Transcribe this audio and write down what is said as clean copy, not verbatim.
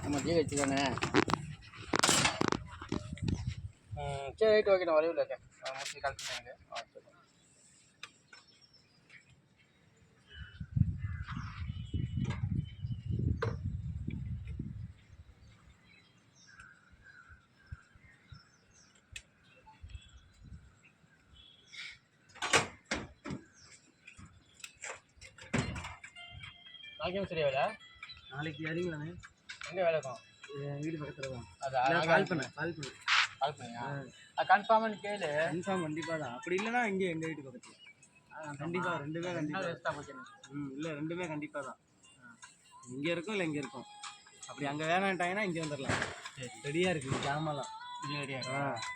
நம்ம ஜி வச்சுதானே. சரி right okay. நான் வரைவில் இருக்கேன். மோஸ்ட்லி கால் பண்ணுங்க. நாளைக்கு சரியா வேலை? நாளைக்கு இறங்கலானே. எங்கே வேலை இருக்கும்? வீடு பக்கத்தில் தான். அதான் கால் பண்ணியா? அது கன்ஃபார்ம்னு கேளு. கன்ஃபார்ம் கண்டிப்பாக தான். அப்படி இல்லைன்னா இங்கே எங்கள் வீட்டு பக்கத்தில் கண்டிப்பாக ரெண்டுமே கண்டிப்பாக. இல்லை ரெண்டுமே கண்டிப்பாக தான். இங்கே இருக்கும் இல்லை இங்கே இருக்கும். அப்படி அங்கே வேணான்ட்டாங்கன்னா இங்கே வந்துடலாம். சரி ரெடியாக இருக்குது ஜாமான்லாம். ரெடியாக